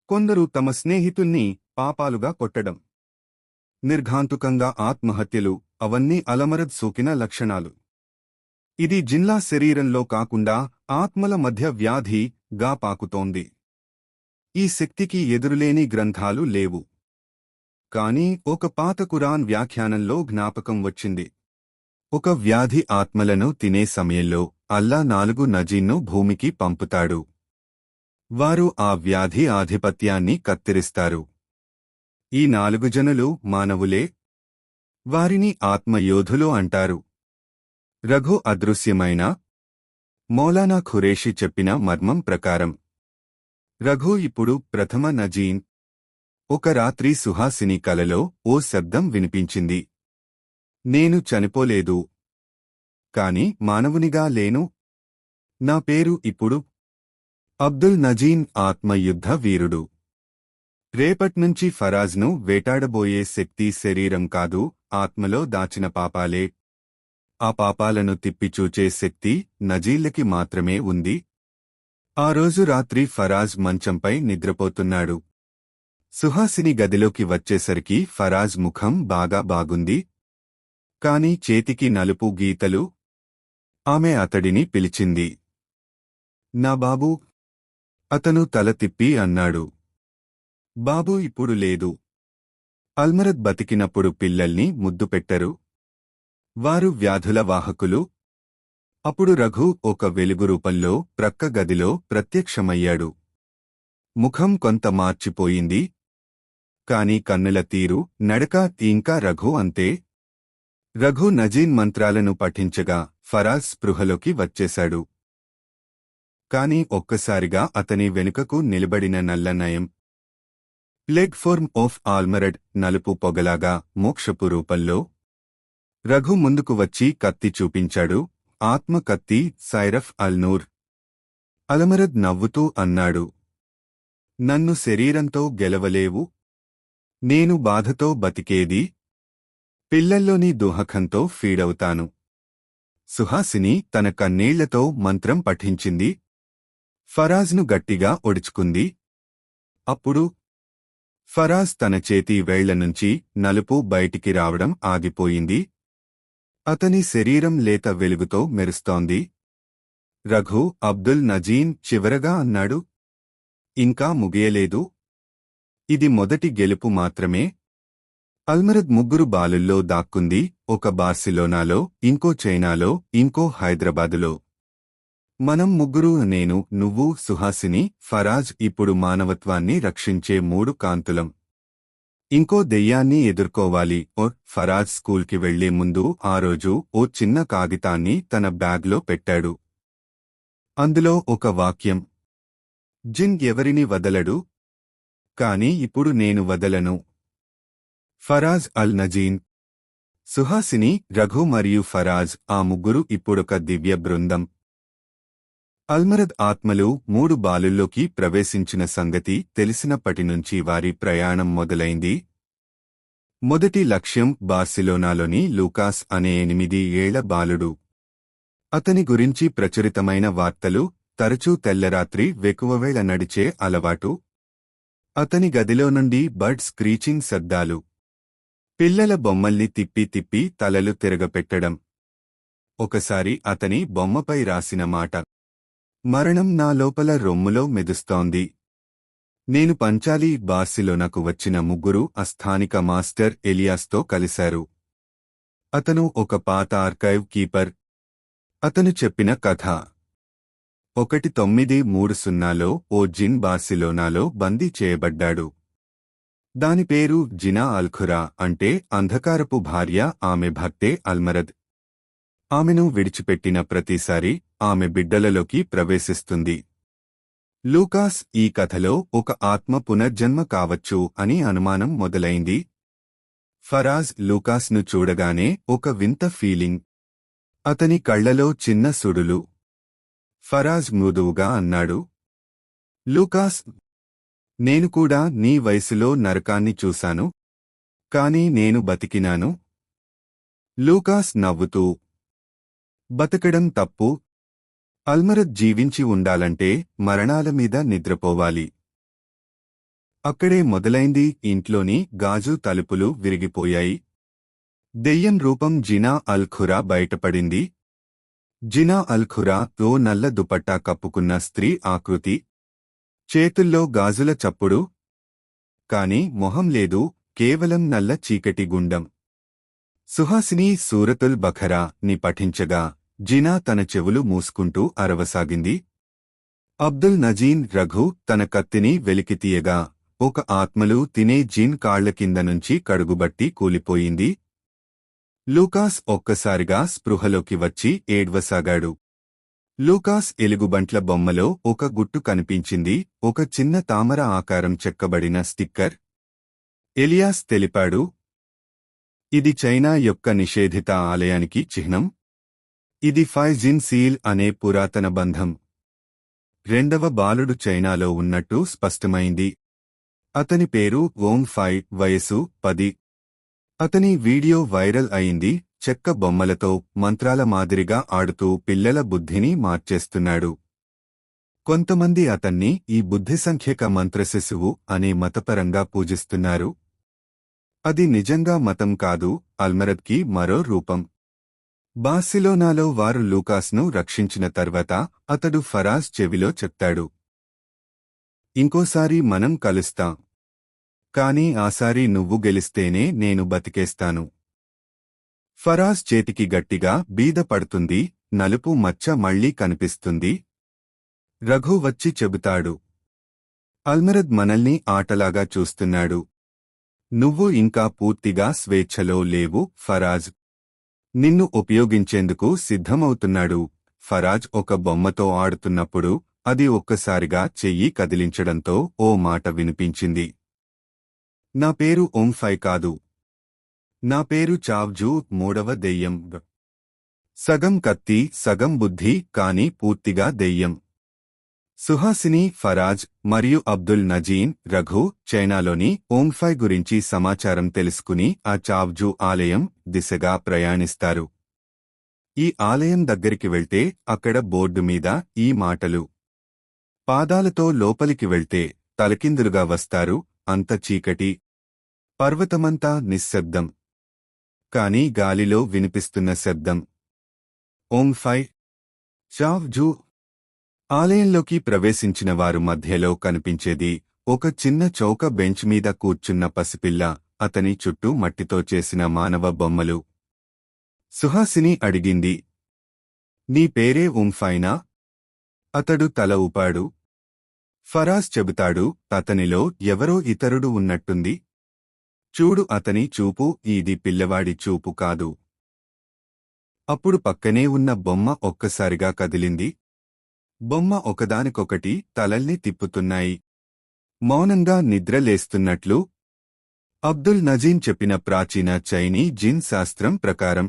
కొందరు తమ స్నేహితుల్ని పాపాలుగా కొట్టడం, నిర్ఘాంతుకంగా ఆత్మహత్యలు, అవన్నీ అల్మరద్ సోకిన లక్షణాలు. ఇది జిన్లా శరీరంలో కాకుండా ఆత్మల మధ్య వ్యాధిగా పాకుతోంది. ఈ శక్తికి ఎదురులేని గ్రంథాలు లేవు. కాని ఒక పాత ఖురాన్ వ్యాఖ్యానంలో జ్ఞాపకం వచ్చింది. ఒక వ్యాధి ఆత్మలను తినే సమయంలో అల్లా 4 నజీన్ను భూమికి పంపుతాడు. వారు ఆ వ్యాధి ఆధిపత్యాన్ని కత్తిరిస్తారు. ఈ 4 జనులు మానవులే. వారిని ఆత్మయోధులు అంటారు. రఘు అదృశ్యమైన మౌలానా ఖురేషి చెప్పిన మర్మం ప్రకారం రఘు ఇప్పుడు ప్రథమ నజీన్. ఒక రాత్రి సుహాసిని కలలో ఓ శబ్దం వినిపించింది. నేను చనిపోలేదు, కాని మానవునిగా లేను. నా పేరు ఇప్పుడు అబ్దుల్ నజీన్, ఆత్మయుద్ధ వీరుడు. రేపట్నుంచి ఫరాజ్ను వేటాడబోయే శక్తి శరీరం కాదు, ఆత్మలో దాచిన పాపాలే. ఆ పాపాలను తిప్పిచూచే శక్తి నజీళ్లకి మాత్రమే ఉంది. ఆ రోజు రాత్రి ఫరాజ్ మంచంపై నిద్రపోతున్నాడు. సుహాసిని గదిలోకి వచ్చేసరికి ఫరాజ్ ముఖం బాగా బాగుంది. కాని చేతికి నలుపు గీతలు. ఆమె అతడిని పిలిచింది. నా బాబూ. అతను తల తిప్పి అన్నాడు. బాబూ ఇప్పుడు లేదు. అల్మరద్ బతికినప్పుడు పిల్లల్ని ముద్దు పెట్టరు. వారు వ్యాధుల వాహకులు. అప్పుడు రఘు ఒక వెలుగు రూపంలో ప్రక్క గదిలో ప్రత్యక్షమయ్యాడు. ముఖం కొంత మార్చిపోయింది. కాని కన్నుల తీరు, నడక ఇంకా రఘు అంతే. రఘు నజీన్ మంత్రాలను పఠించగా ఫరాజ్ స్పృహలోకి వచ్చేశాడు. కాని ఒక్కసారిగా అతని వెనుకకు నిలబడిన నల్ల నయం, ప్లేట్ఫార్మ్ ఆఫ్ ఆల్మరడ్, నలుపు పొగలాగా మోక్షపు రూపంలో. రఘు ముందుకు వచ్చి కత్తి చూపించాడు. ఆత్మ కత్తి, సైరఫ్ అల్ నూర్. అల్మరద్ నవ్వుతూ అన్నాడు, నన్ను శరీరంతో గెలవలేవు. నేను బాధతో బతికేది. పిల్లల్లోని దుహకంతో ఫీడవుతాను. సుహాసిని తన కన్నీళ్లతో మంత్రం పఠించింది. ఫరాజ్ను గట్టిగా ఒడుచుకుంది. అప్పుడు ఫరాజ్ తన చేతి వేళ్లనుంచి నలుపు బయటికి రావడం ఆగిపోయింది. అతని శరీరం లేత వెలుగుతో మెరుస్తోంది. రఘు అబ్దుల్ నజీన్ చివరగా అన్నాడు, ఇంకా ముగియలేదు. ఇది మొదటి గెలుపు మాత్రమే. అల్మరద్ 3 బాలుల్లో దాక్కుంది. ఒక బార్సిలోనాలో, ఇంకో చైనాలో, ఇంకో హైదరాబాదులో. మనం 3, నేను, నువ్వు, సుహాసిని, ఫరాజ్ ఇప్పుడు మానవత్వాన్ని రక్షించే 3 కాంతులం. ఇంకో దెయ్యాన్ని ఎదుర్కోవాలి. ఫరాజ్ స్కూల్కి వెళ్లే ముందు ఆ రోజు ఓ చిన్న కాగితాన్ని తన బ్యాగ్లో పెట్టాడు. అందులో ఒక వాక్యం, జిన్ ఎవరిని వదలడు, కాని ఇప్పుడు నేను వదలను. ఫరాజ్ అల్ నజీన్. సుహాసిని, రఘు మరియు ఫరాజ్, ఆ 3 ఇప్పుడొక దివ్య బృందం. అల్మరద్ ఆత్మలు 3 బాలుల్లోకి ప్రవేశించిన సంగతి తెలిసినప్పటినుంచి వారి ప్రయాణం మొదలైంది. మొదటి లక్ష్యం బార్సిలోనాలోని లూకాస్ అనే 8 ఏళ్ల బాలుడు. అతని గురించి ప్రచురితమైన వార్తలు, తరచూ తెల్లరాత్రి వెకువవేళ నడిచే అలవాటు. అతని గదిలో నుండి బర్డ్ స్క్రీచింగ్ శబ్దాలు. పిల్లల బొమ్మల్ని తిప్పి తిప్పి తలలు తిరగపెట్టడం. ఒకసారి అతని బొమ్మపై రాసిన మాట, మరణం నా లోపల రొమ్ములో మెదుస్తోంది. నేను పంచాలి బార్సిలోనాకు వచ్చిన ముగ్గురు అస్థానిక మాస్టర్ ఎలియాస్తో కలిశారు. అతను ఒక పాత ఆర్కైవ్ కీపర్. అతను చెప్పిన కథ 1930లో ఓ జిన్ బార్సిలోనాలో బందీ చేయబడ్డాడు. దాని పేరు జినా అల్ఖురా, అంటే అంధకారపు భార్య. ఆమె భర్తే అల్మరద్. ఆమెను విడిచిపెట్టిన ప్రతిసారి ఆమె బిడ్డలలోకి ప్రవేశిస్తుంది. లూకాస్ ఈ కథలో ఒక ఆత్మ పునర్జన్మ కావచ్చు అని అనుమానం మొదలైంది. ఫరాజ్ లూకాస్ను చూడగానే ఒక వింత ఫీలింగ్. అతని కళ్లలో చిన్న సుడులు. ఫరాజ్ మృదువుగా అన్నాడు, లూకాస్, నేను కూడా నీ వయసులో నరకాన్ని చూశాను. కాని నేను బతికినాను. లూకాస్ నవ్వుతూ, బతకడం తప్పు. అల్మరద్ జీవించి ఉండాలంటే మరణాల మీద నిద్రపోవాలి. అక్కడే మొదలైంది. ఇంట్లోని గాజు తలుపులు విరిగిపోయాయి. దెయ్యం రూపం జినా అల్ఖురా బయటపడింది. జినా అల్ఖురా ఓ నల్ల దుపట్టా కప్పుకున్న స్త్రీ ఆకృతి. చేతుల్లో గాజుల చప్పుడు. కాని మొహం లేదు, కేవలం నల్ల చీకటి గుండం. సుహాసిని సూరతుల్ బఖరా ని పఠించగా జినా తన చెవులు మూసుకుంటూ అరవసాగింది. అబ్దుల్ నజీన్ రఘు తన కత్తిని వెలికితీయగా ఒక ఆత్మలు తినే జిన్ కాళ్ల కింద నుంచి కడుగుబట్టి కూలిపోయింది. లూకాస్ ఒక్కసారిగా స్పృహలోకి వచ్చి ఏడ్వసాగాడు. లూకాస్ ఎలుగుబంట్ల బొమ్మలో ఒక గుట్టు కనిపించింది, ఒక చిన్న తామర ఆకారం చెక్కబడిన స్టిక్కర్. ఎలియాస్ తెలిపాడు, ఇది చైనా యొక్క నిషేధిత ఆలయానికి చిహ్నం. ఇది ఫై జిన్ సీల్ అనే పురాతన బంధం. రెండవ బాలుడు చైనాలో ఉన్నట్టు స్పష్టమైంది. అతని పేరు ఓం ఫై, వయసు 10. అతని వీడియో వైరల్ అయింది. చెక్క బొమ్మలతో మంత్రాల మాదిరిగా ఆడుతూ పిల్లల బుద్ధిని మార్చేస్తున్నాడు. కొంతమంది అతన్ని ఈ బుద్ధిసంఖ్యక మంత్రశిశువు అనే మతపరంగా పూజిస్తున్నారు. అది నిజంగా మతం కాదు, అల్మరద్కి మరో రూపం. బార్సిలోనాలో వారు లూకాస్ను రక్షించిన తర్వాత అతడు ఫరాజ్ చెవిలో చెప్తాడు, ఇంకోసారి మనం కలుస్తాం. కాని ఆసారి నువ్వు గెలిస్తేనే నేను బతికేస్తాను. ఫరాజ్ చేతికి గట్టిగా బీద పడుతుంది. నలుపు మచ్చ మళ్లీ కనిపిస్తుంది. రఘు వచ్చి చెబుతాడు, అల్మరద్ మనల్ని ఆటలాగా చూస్తున్నాడు. నువ్వు ఇంకా పూర్తిగా స్వేచ్ఛలో లేవు ఫరాజ్. నిన్ను ఉపయోగించేందుకు సిద్ధమవుతున్నాడు. ఫరాజ్ ఒక బొమ్మతో ఆడుతున్నప్పుడు అది ఒక్కసారిగా చెయ్యి కదిలించడంతో ఓ మాట వినిపించింది. నా పేరు ఓంఫై కాదు. నా పేరు చావ్జూ, మూడవ దెయ్యం. సగం కత్తి, సగం బుద్ధి, కాని పూర్తిగా దెయ్యం. సుహాసిని, ఫరాజ్ మరియు అబ్దుల్ నజీన్ రఘు చైనాలోని ఓంఫై గురించి సమాచారం తెలుసుకుని ఆ చావ్జూ ఆలయం దిశగా ప్రయాణిస్తారు. ఈ ఆలయం దగ్గరికి వెళ్తే అక్కడ బోర్డు మీద ఈ మాటలు. పాదాలతో లోపలికి వెళ్తే తలకిందులుగా వస్తారు. అంత చీకటి. పర్వతమంతా నిశ్శబ్దం. కాని గాలిలో వినిపిస్తున్న శబ్దం. ఓంఫై, చావ్జూ. ఆలయంలోకి ప్రవేశించిన వారు మధ్యలో కనిపించేది ఒక చిన్న చౌక బెంచ్ మీద కూర్చున్న పసిపిల్ల, అతని చుట్టూ మట్టితో చేసిన మానవ బొమ్మలు. సుహాసిని అడిగింది, నీ పేరే ఓంఫైనా? అతడు తల ఊపాడు. ఫరాజ్ చెబుతాడు, అతనిలో ఎవరో ఇతరుడు ఉన్నట్టుంది. చూడు అతని చూపు, ఇది పిల్లవాడి చూపు కాదు. అప్పుడు పక్కనే ఉన్న బొమ్మ ఒక్కసారిగా కదిలింది. బొమ్మ ఒకదానికొకటి తలల్ని తిప్పుతున్నాయి. మౌనంగా నిద్రలేస్తున్నట్లు. అబ్దుల్ నజీన్ చెప్పిన ప్రాచీన చైనీ జిన్ శాస్త్రం ప్రకారం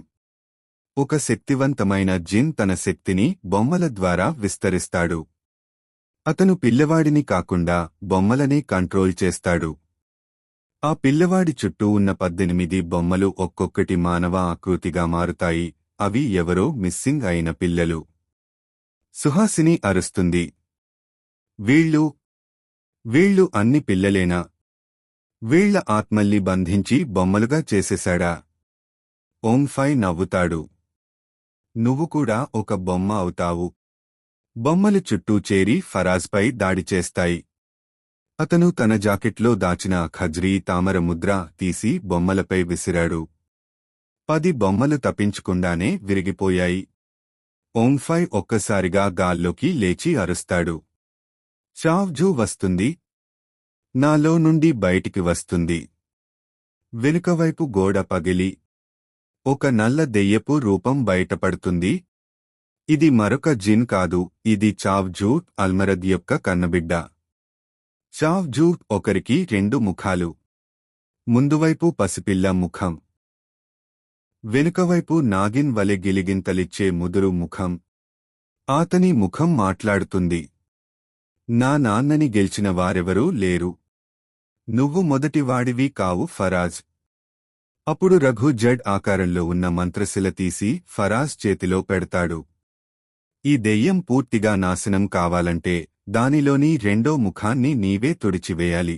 ఒక శక్తివంతమైన జిన్ తన శక్తిని బొమ్మల ద్వారా విస్తరిస్తాడు. అతను పిల్లవాడిని కాకుండా బొమ్మలనే కంట్రోల్ చేస్తాడు. ఆ పిల్లవాడి చుట్టూ ఉన్న 18 బొమ్మలు ఒక్కొక్కటి మానవ ఆకృతిగా మారుతాయి. అవి ఎవరో మిస్సింగ్ అయిన పిల్లలు. సుహాసిని అరుస్తుంది. వీళ్ళు వీళ్ళు అన్ని పిల్లలేనా? వీళ్ల ఆత్మల్ని బంధించి బొమ్మలుగా చేసేశాడా? ఓంఫై నవ్వుతాడు. నువ్వు కూడా ఒక బొమ్మ అవుతావు. బొమ్మలు చుట్టూ చేరి ఫరాజ్పై దాడి చేస్తాయి. అతను తన జాకెట్లో దాచిన ఖజ్రీ తామర ముద్ర తీసి బొమ్మలపై విసిరాడు. 10 బొమ్మలు తప్పించకుండానే విరిగిపోయాయి. ఓంఫై ఒక్కసారిగా గాల్లోకి లేచి అరుస్తాడు. చావ్ జూ వస్తుంది. నాలో నుండి బయటికి వస్తుంది. వెనుకవైపు గోడ పగిలి ఒక నల్ల దెయ్యపు రూపం బయటపడుతుంది. ఇది మరొక జిన్ కాదు, ఇది చావ్ జూ అల్మరద్ యొక్క కన్నబిడ్డ. చావ్ జూ ఒకరికి 2 ముఖాలు. ముందువైపు పసిపిల్ల ముఖం, వెనుకవైపు నాగిన్ వలె గిలిగింతలిచ్చే ముదురు ముఖం. అతని ముఖం మాట్లాడుతుంది. నా నాన్నని గెలిచిన వారెవరూ లేరు. నువ్వు మొదటివాడివి కావు ఫరాజ్. అప్పుడు రఘు జడ్ ఆకారంలో ఉన్న మంత్రశిల తీసి ఫరాజ్ చేతిలో పెడతాడు. ఈ దెయ్యం పూర్తిగా నాశనం కావాలంటే దానిలోని 2వ ముఖాన్ని నీవే తుడిచివేయాలి.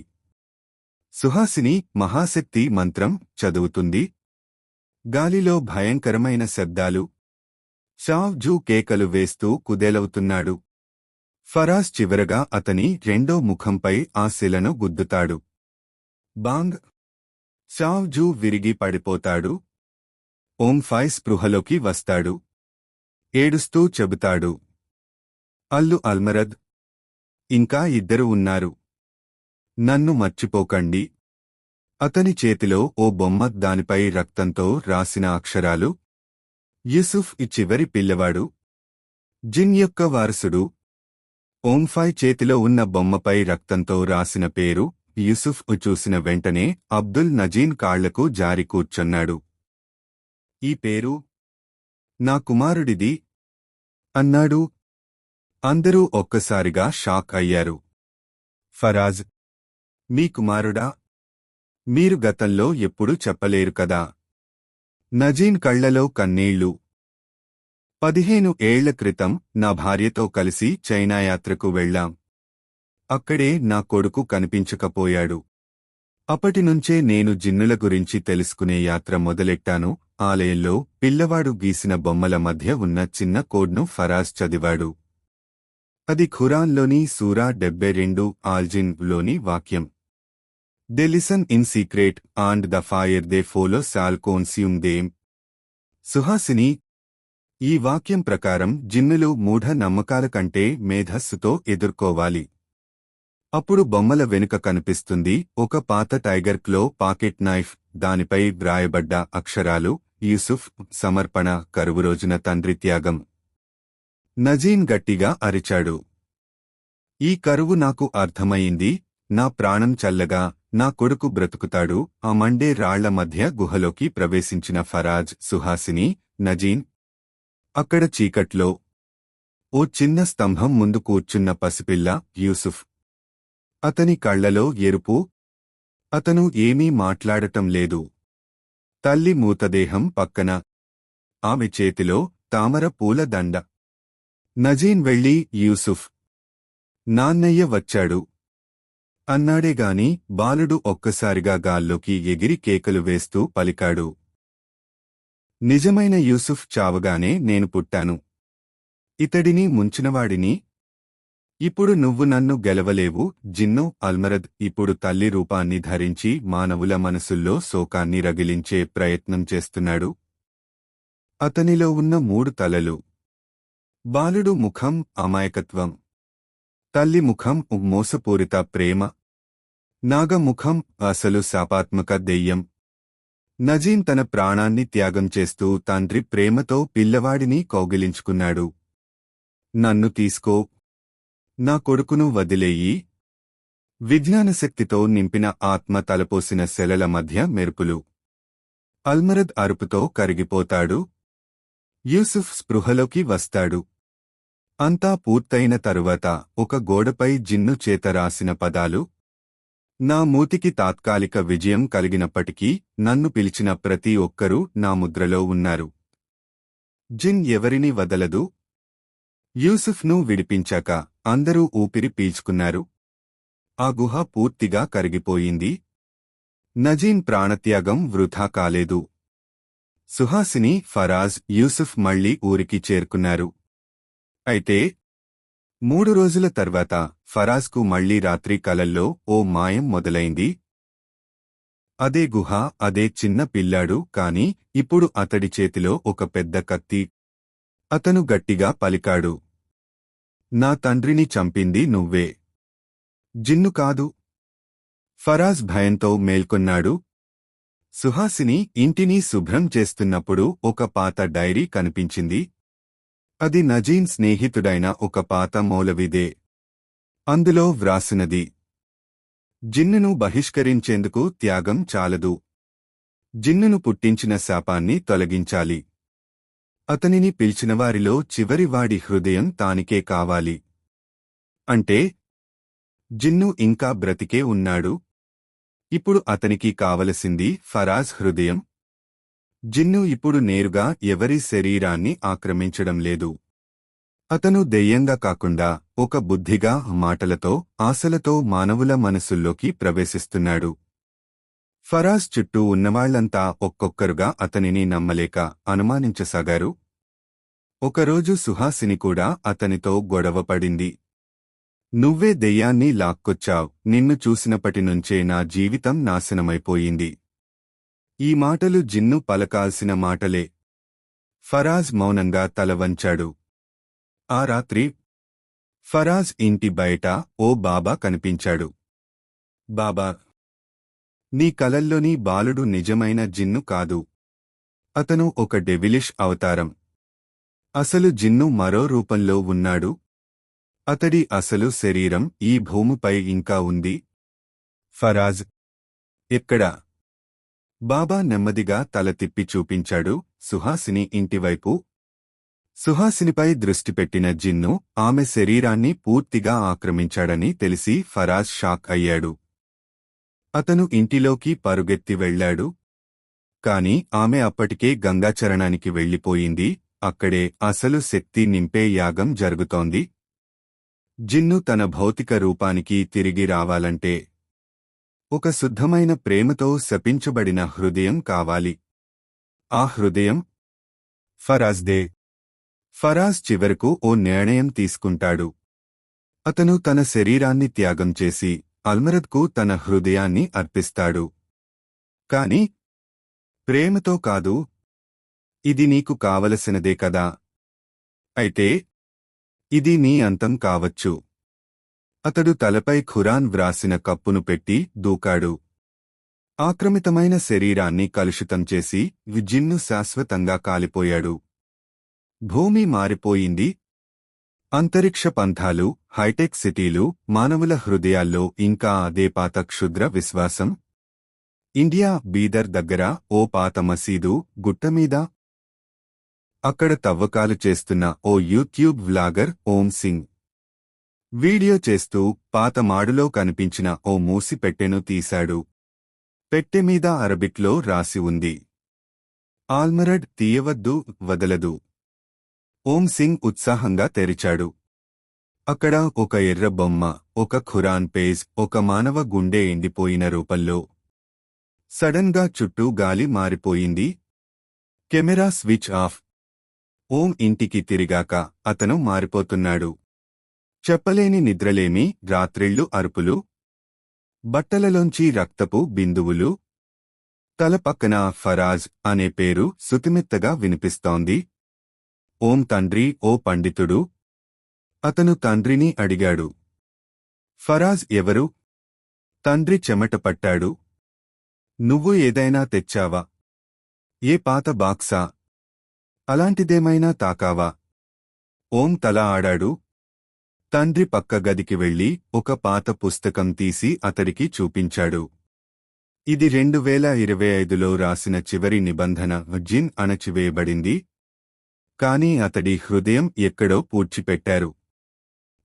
సుహాసిని మహాశక్తి మంత్రం చదువుతుంది. గాలిలో భయంకరమైన శబ్దాలు. చావ్ జూ కేకలు వేస్తూ కుదేలవుతున్నాడు. ఫరాజ్ చివరగా అతని 2వ ముఖంపై ఆ శిలను గుద్దుతాడు. బాంగ్! చావ్ జూ విరిగి పడిపోతాడు. ఓంఫై స్పృహలోకి వస్తాడు. ఏడుస్తూ చెబుతాడు. అల్లు అల్మరద్, ఇంకా 2 ఉన్నారు. నన్ను మర్చిపోకండి. అతని చేతిలో ఓ బొమ్మ, దానిపై రక్తంతో రాసిన అక్షరాలు. యూసుఫ్ ఈ చివరి పిల్లవాడు. జిన్ యొక్క వారసుడు. ఓంఫై చేతిలో ఉన్న బొమ్మపై రక్తంతో రాసిన పేరు యూసుఫ్ చూసిన వెంటనే అబ్దుల్ నజీన్ కాళ్లకు జారి కూర్చున్నాడు. ఈ పేరు నా కుమారుడిది అన్నాడు. అందరూ ఒక్కసారిగా షాక్ అయ్యారు. ఫరాజ్, మీ కుమారుడా? మీరు గతంలో ఎప్పుడూ చెప్పలేరు కదా? నజీన్ కళ్లలో కన్నీళ్లు. 15 ఏళ్ల క్రితం నా భార్యతో కలిసి చైనా యాత్రకు వెళ్లాం. అక్కడే నా కొడుకు కనిపించకపోయాడు. అప్పటినుంచే నేను జిన్నుల గురించి తెలుసుకునే యాత్ర మొదలెట్టాను. ఆలయంలో పిల్లవాడు గీసిన బొమ్మల మధ్య ఉన్న చిన్న కోడ్ను ఫరాజ్ చదివాడు. అది ఖురాన్లోని సూరా 72 ఆల్జిన్ లోని వాక్యం. They listen in secret and the fire they follow shall consume them. Suhasini, ఈ వాక్యం ప్రకారం జిన్నులు మూఢ నమ్మకాల కంటే మేధస్సుతో ఎదుర్కోవాలి. అప్పుడు బొమ్మల వెనుక కనిపిస్తుంది ఒక పాత టైగర్ క్లో పాకెట్ నైఫ్. దానిపై వ్రాయబడ్డ అక్షరాలు యూసుఫ్ సమర్పణ, కరువు రోజున తండ్రి త్యాగం. నజీన్ గట్టిగా అరిచాడు. ఈ కరువు నాకు అర్థమయింది. నా ప్రాణం చల్లగా, నా కొడుకు బ్రతుకుతాడు. ఆ మండే రాళ్ల మధ్య గుహలోకి ప్రవేశించిన ఫరాజ్, సుహాసిని, నజీన్. అక్కడ చీకట్లో ఓ చిన్న స్తంభం ముందు కూర్చున్న పసిపిల్ల యూసుఫ్. అతని కళ్లలో ఎరుపు. అతను ఏమీ మాట్లాడటం లేదు. తల్లి మూతదేహం పక్కన, ఆమె చేతిలో తామర పూల దండ. నజీన్ వెళ్ళి యూసుఫ్, నాన్నయ్య వచ్చాడు అన్నాడేగాని బాలుడు ఒక్కసారిగా గాల్లోకి ఎగిరి కేకలు వేస్తూ పలికాడు. నిజమైన యూసుఫ్ చావగానే నేను పుట్టాను. ఇతడిని ముంచినవాడిని. ఇప్పుడు నువ్వు నన్ను గెలవలేవు. జిన్ను అల్మరద్ ఇప్పుడు తల్లి రూపాన్ని ధరించి మానవుల మనసుల్లో శోకాన్ని రగిలించే ప్రయత్నం చేస్తున్నాడు. అతనిలో ఉన్న 3 తలలు. బాలుడు ముఖం అమాయకత్వం, తల్లి ముఖం మోసపూరిత ప్రేమ, నాగముఖం అసలు శాపాత్మక దెయ్యం. నజీన్ తన ప్రాణాన్ని త్యాగం చేస్తూ తండ్రి ప్రేమతో పిల్లవాడిని కౌగిలించుకున్నాడు. నన్ను తీసుకో, నా కొడుకును వదిలేయి. విజ్ఞానశక్తితో నింపిన ఆత్మ తలపోసిన శెలల మధ్య మెరుపులు. అల్మరద్ అరుపుతో కరిగిపోతాడు. యూసుఫ్ స్పృహలోకి వస్తాడు. అంతా పూర్తయిన తరువాత ఒక గోడపై జిన్ను చేత రాసిన పదాలు. నా మూతికి తాత్కాలిక విజయం కలిగినప్పటికీ నన్ను పిలిచిన ప్రతి ఒక్కరూ నా ముద్రలో ఉన్నారు. జిన్ ఎవరిని వదలదు. యూసుఫ్ను విడిపించాక అందరూ ఊపిరి పీల్చుకున్నారు. ఆ గుహ పూర్తిగా కరిగిపోయింది. నజీన్ ప్రాణత్యాగం వృథా కాలేదు. సుహాసిని, ఫరాజ్, యూసుఫ్ మళ్లీ ఊరికి చేరుకున్నారు. అయితే 3 రోజుల తర్వాత ఫరాజ్కు మళ్లీ రాత్రి కలల్లో ఓ మాయం మొదలైంది. అదే గుహ, అదే చిన్న పిల్లాడు, కాని ఇప్పుడు అతడి చేతిలో ఒక పెద్ద కత్తి. అతను గట్టిగా పలికాడు, నా తండ్రిని చంపింది నువ్వే, జిన్ను కాదు. ఫరాజ్ భయంతో మేల్కొన్నాడు. సుహాసిని ఇంటిని శుభ్రం చేస్తున్నప్పుడు ఒక పాత డైరీ కనిపించింది. అది నజీన్ స్నేహితుడైన ఒక పాత మౌలవిదే. అందులో వ్రాసినది, జిన్నును బహిష్కరించేందుకు త్యాగం చాలదు. జిన్నును పుట్టించిన శాపాన్ని తొలగించాలి. అతనిని పిలిచినవారిలో చివరివాడి హృదయం తానికే కావాలి. అంటే జిన్ను ఇంకా బ్రతికే ఉన్నాడు. ఇప్పుడు అతనికి కావలసింది ఫరాజ్ హృదయం. జిన్ను ఇప్పుడు నేరుగా ఎవరి శరీరాన్ని ఆక్రమించడం లేదు. అతను దెయ్యంగా కాకుండా ఒక బుద్ధిగా, మాటలతో, ఆశలతో మానవుల మనసుల్లోకి ప్రవేశిస్తున్నాడు. ఫరాజ్ చుట్టూ ఉన్నవాళ్లంతా ఒక్కొక్కరుగా అతనిని నమ్మలేక అనుమానించసాగారు. ఒకరోజు సుహాసిని కూడా అతనితో గొడవపడింది. నువ్వే దెయ్యాన్ని లాక్కొచ్చావ్, నిన్ను చూసినప్పటినుంచే నా జీవితం నాశనమైపోయింది. ఈ మాటలు జిన్ను పలకాల్సిన మాటలే. ఫరాజ్ మౌనంగా తల వంచాడు. ఆ రాత్రి ఫరాజ్ ఇంటి బయట ఓ బాబా కనిపించాడు. బాబా, నీ కలల్లోని బాలుడు నిజమైన జిన్ను కాదు. అతను ఒక డెవిలిష్ అవతారం. అసలు జిన్ను మరో రూపంలో ఉన్నాడు. అతడి అసలు శరీరం ఈ భూమిపై ఇంకా ఉంది. ఫరాజ్, ఎక్కడా? బాబా నెమ్మదిగా తల తిప్పి చూపించాడు సుహాసిని ఇంటివైపు. సుహాసినిపై దృష్టిపెట్టిన జిన్ను ఆమె శరీరాన్ని పూర్తిగా ఆక్రమించాడని తెలిసి ఫరాజ్ షాక్ అయ్యాడు. అతను ఇంటిలోకి పరుగెత్తి వెళ్లాడు. కాని ఆమె అప్పటికే గంగాచరణానికి వెళ్లిపోయింది. అక్కడే అసలు శక్తి నింపే యాగం జరుగుతోంది. జిన్ను తన భౌతిక రూపానికి తిరిగి రావాలంటే ఒక శుద్ధమైన ప్రేమతో శపించబడిన హృదయం కావాలి. ఆ హృదయం ఫరాజ్దే. ఫరాజ్ చివరకు ఓ నిర్ణయం తీసుకుంటాడు. అతను తన శరీరాన్ని త్యాగం చేసి అల్మరద్కు తన హృదయాన్ని అర్పిస్తాడు. కాని ప్రేమతో కాదు. ఇది నీకు కావలసినదే కదా. అయితే ఇది నీ అంతం కావచ్చు. అతడు తలపై ఖురాన్ వ్రాసిన కప్పును పెట్టి దూకాడు. ఆక్రమితమైన శరీరాన్ని కలుషితం చేసి జిన్ను శాశ్వతంగా కాలిపోయాడు. భూమి మారిపోయింది. అంతరిక్ష పంథాలు, హైటెక్ సిటీలు, మానవుల హృదయాల్లో ఇంకా అదే పాత క్షుద్ర విశ్వాసం. ఇండియా, బీదర్ దగ్గర ఓ పాత మసీదు గుట్టమీద. అక్కడ తవ్వకాలు చేస్తున్న ఓ యూట్యూబ్ వ్లాగర్ ఓం సింగ్ వీడియో చేస్తూ పాత మాడులో కనిపించిన ఓ మూసి పెట్టెను తీశాడు. పెట్టెమీద అరబిక్లో రాసి ఉంది, ఆల్మరడ్ తీయవద్దు, వదలదు. ఓం సింగ్ ఉత్సాహంగా తెరిచాడు. అక్కడ ఒక ఎర్ర బొమ్మ, ఒక ఖురాన్ పేజ్, ఒక మానవ గుండె ఎండిపోయిన రూపంలో. సడన్ గా చుట్టూ గాలి మారిపోయింది. Camera switch off. ఓం ఇంటికి తిరిగాక అతను మారిపోతున్నాడు. చెప్పలేని నిద్రలేమి, రాత్రిళ్ళు అరుపులు, బట్టలలోంచి రక్తపు బిందువులు. తల పక్కన ఫరాజ్ అనే పేరు సుతిమెత్తగా వినిపిస్తోంది. ఓం తండ్రి, ఓ పండితుడు. అతను తండ్రిని అడిగాడు. ఫరాజ్ ఎవరు? తండ్రి చెమట పట్టాడు. నువ్వు ఏదైనా తెచ్చావా? ఏ పాత బాక్సా? అలాంటిదేమైనా తాకావా? ఓం తల ఆడాడు. తండ్రి పక్క గదికి వెళ్లి ఒక పాత పుస్తకం తీసి అతడికి చూపించాడు. ఇది 2025లో రాసిన చివరి నిబంధన. జిన్ అణచివేయబడింది. కాని అతడి హృదయం ఎక్కడో పూడ్చిపెట్టారు.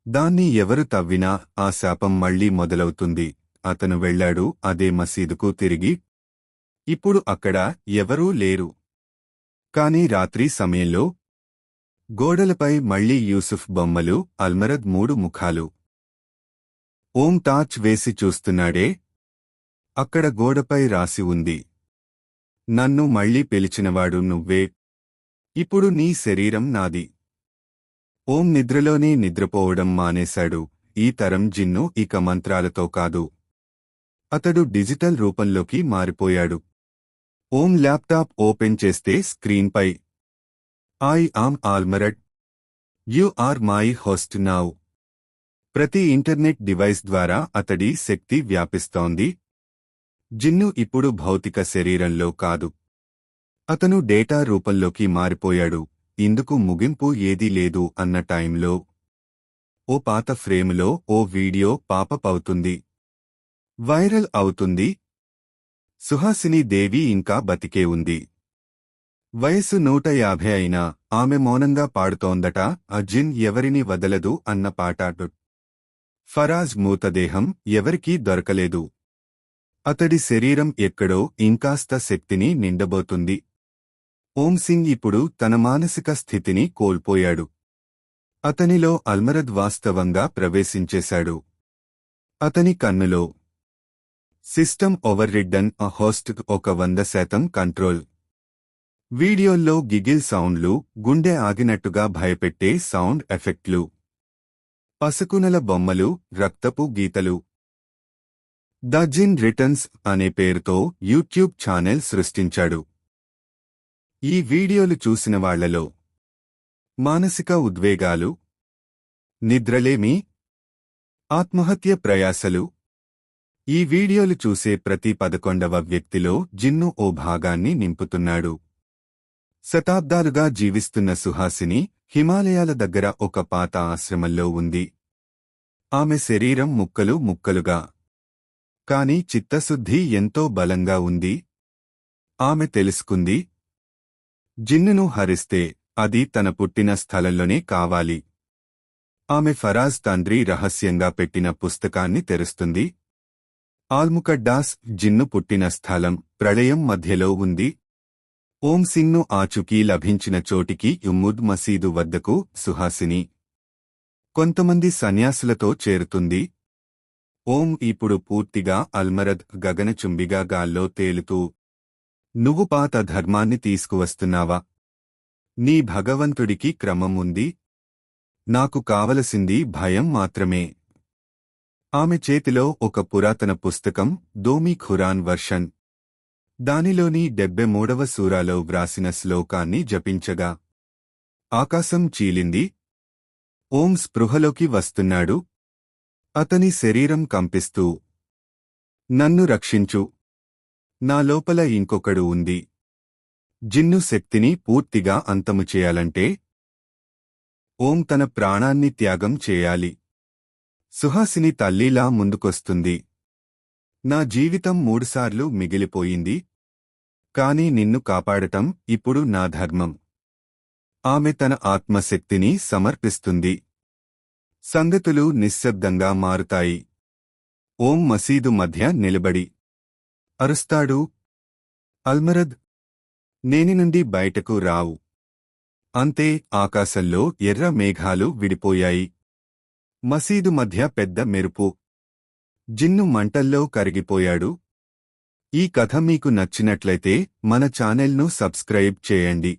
దాన్ని ఎవరు తవ్వినా ఆ శాపం మళ్లీ మొదలవుతుంది. అతను వెళ్లాడు అదే మసీదుకు తిరిగి. ఇప్పుడు అక్కడ ఎవరూ లేరు. కాని రాత్రి సమయంలో గోడలపై మళ్లీ యూసుఫ్ బొమ్మలు, అల్మరద్ 3 ముఖాలు. ఓం టార్చ్ వేసి చూస్తున్నాడే. అక్కడ గోడపై రాసి ఉంది. నన్ను మళ్లీ పిలిచినవాడు నువ్వే. ఇప్పుడు నీ శరీరం నాది. ఓం నిద్రలోనే నిద్రపోవడం మానేశాడు. ఈ తరం జిన్ను ఇక మంత్రాలతో కాదు. అతడు డిజిటల్ రూపంలోకి మారిపోయాడు. ఓం ల్యాప్టాప్ ఓపెన్ చేస్తే స్క్రీన్పై I am Almarad. You are my host now. ప్రతి ఇంటర్నెట్ డివైస్ ద్వారా అతడి శక్తి వ్యాపిస్తోంది. జిన్ను ఇప్పుడు భౌతిక శరీరంలో కాదు. అతను డేటా రూపంలోకి మారిపోయాడు. ఇందుకు ముగింపు ఏదీ లేదు అన్న టైంలో ఓ పాత ఫ్రేములో ఓ వీడియో పాపప్ అవుతుంది. వైరల్ అవుతుంది. సుహాసిని దేవి ఇంకా బతికే ఉంది. వయసు 150 అయినా ఆమె మౌనంగా పాడుతోందట. ఆ జిన్ ఎవరిని వదలదు అన్న పాట. ఫరాజ్ మూతదేహం ఎవరికీ దొరకలేదు. అతడి శరీరం ఎక్కడో ఇంకాస్త శక్తిని నిండబోతుంది. ఓం సింగ్ ఇప్పుడు తన మానసిక స్థితిని కోల్పోయాడు. అతనిలో అల్మరద్ వాస్తవంగా ప్రవేశించేశాడు. అతని కన్నులో సిస్టమ్ ఓవర్రిడ్డన్ అ హోస్ట్ ఒక 100% కంట్రోల్. వీడియోల్లో గిగిల్ సౌండ్లు, గుండె ఆగినట్టుగా భయపెట్టే సౌండ్ ఎఫెక్ట్లు, పసుకునల బొమ్మలు, రక్తపు గీతలు. ద జిన్ రిటర్న్స్ అనే పేరుతో యూట్యూబ్ ఛానల్ సృష్టించాడు. ఈ వీడియోలు చూసిన వాళ్లలో మానసిక ఉద్వేగాలు, నిద్రలేమి, ఆత్మహత్య ప్రయాసలు. ఈ వీడియోలు చూసే ప్రతి 11వ వ్యక్తిలో జిన్ను ఓ భాగాన్ని నింపుతున్నాడు. శతాబ్దాలుగా జీవిస్తున్న సుహాసిని హిమాలయాల దగ్గర ఒక పాత ఆశ్రమంలో ఉంది. ఆమె శరీరం ముక్కలు ముక్కలుగా, కాని చిత్తశుద్ధి ఎంతో బలంగా ఉంది. ఆమె తెలుసుకుంది, జిన్నును హరిస్తే అది తన పుట్టిన స్థలంలోనే కావాలి. ఆమె ఫరాజ్ తండ్రి రహస్యంగా పెట్టిన పుస్తకాన్ని తెరుస్తుంది. ఆల్ముకడ్డాస్ జిన్ను పుట్టిన స్థలం ప్రళయం మధ్యలో ఉంది. ఓం సింగ్ను ఆచూకీ లభించిన చోటికి ఉమ్ముద్ మసీదు వద్దకు సుహాసిని కొంతమంది సన్యాసులతో చేరుతుంది. ఓం ఇప్పుడు పూర్తిగా అల్మరద్ గగనచుంబిగా గాల్లో తేలుతూ, నువ్వు పాత ధర్మాన్ని తీసుకువస్తున్నావా? నీ భగవంతుడికి క్రమం ఉంది. నాకు కావలసింది భయం మాత్రమే. ఆమె చేతిలో ఒక పురాతన పుస్తకం, దోమి ఖురాన్ వర్షన్. దానిలోని 73వ సూరాలో వ్రాసిన శ్లోకాన్ని జపించగా ఆకాశం చీలింది. ఓం స్పృహలోకి వస్తున్నాడు. అతని శరీరం కంపిస్తూ, నన్ను రక్షించు. నా లోపల ఇంకొకడు ఉంది. జిన్ను శక్తిని పూర్తిగా అంతము చేయాలంటే ఓం తన ప్రాణాన్ని త్యాగం చేయాలి. సుహాసిని తల్లిలా ముందుకొస్తుంది. నా జీవితం 3 సార్లు మిగిలిపోయింది. కాని నిన్ను కాపాడటం ఇప్పుడు నా ధర్మం. ఆమె తన ఆత్మశక్తిని సమర్పిస్తుంది. సంగతులు నిశ్శబ్దంగా మారుతాయి. ఓం మసీదు మధ్య నిలబడి అరుస్తాడు, అల్మరద్, నేని నుండి బయటకు రావు. అంతే, ఆకాశంలో ఎర్ర మేఘాలు విడిపోయాయి. మసీదు మధ్య పెద్ద మెరుపు. జిన్ను మంటల్లో కరిగిపోయాడు. ఈ కథ మీకు నచ్చినట్లయితే మన ఛానెల్ను సబ్స్క్రైబ్ చేయండి.